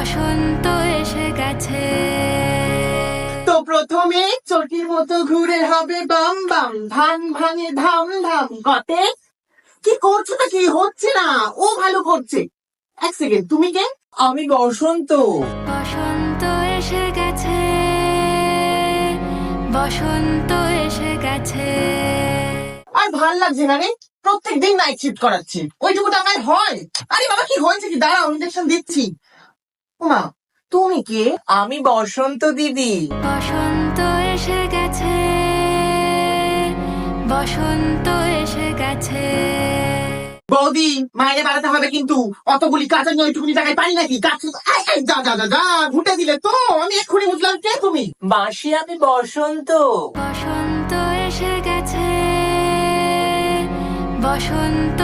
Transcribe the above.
বসন্ত এসে গেছে। তো প্রথমে চটির মতো ঘুরে হবে বাম বাম, ধান ভাঙে ধাম ধাম। কতে কি করছো? তা কি হচ্ছে না? ও ভালো করছে। এক সেকেন্ড, তুমি কে? আমি বসন্ত। বসন্ত এসে গেছে, বসন্ত এসে গেছে। আর ভাল লাগছে না রে, প্রত্যেকদিন নাইট শিফট করাচ্ছি, ওইটুকু টাকায় হয়? আরে বাবা, কি হয়েছে কি? দাঁড়াও, ইঞ্জেকশন দিচ্ছি। মা, তুমি কে? আমি বসন্ত দিদি। বসন্ত এসে গেছে, বসন্ত এসে গেছে। বৌদি, মাইনে বাড়াতে হবে কিন্তু। অতগুলি কাজের নয়, ওইটুকুনি টাকায় পারি নাকি? কাজ যা যা যা যা, ঘুটে দিলে তো। আমি এক্ষুনি বুঝলাম কে তুমি। মাসি, আমি বসন্ত। বসন্ত এসে গেছে, বসন্ত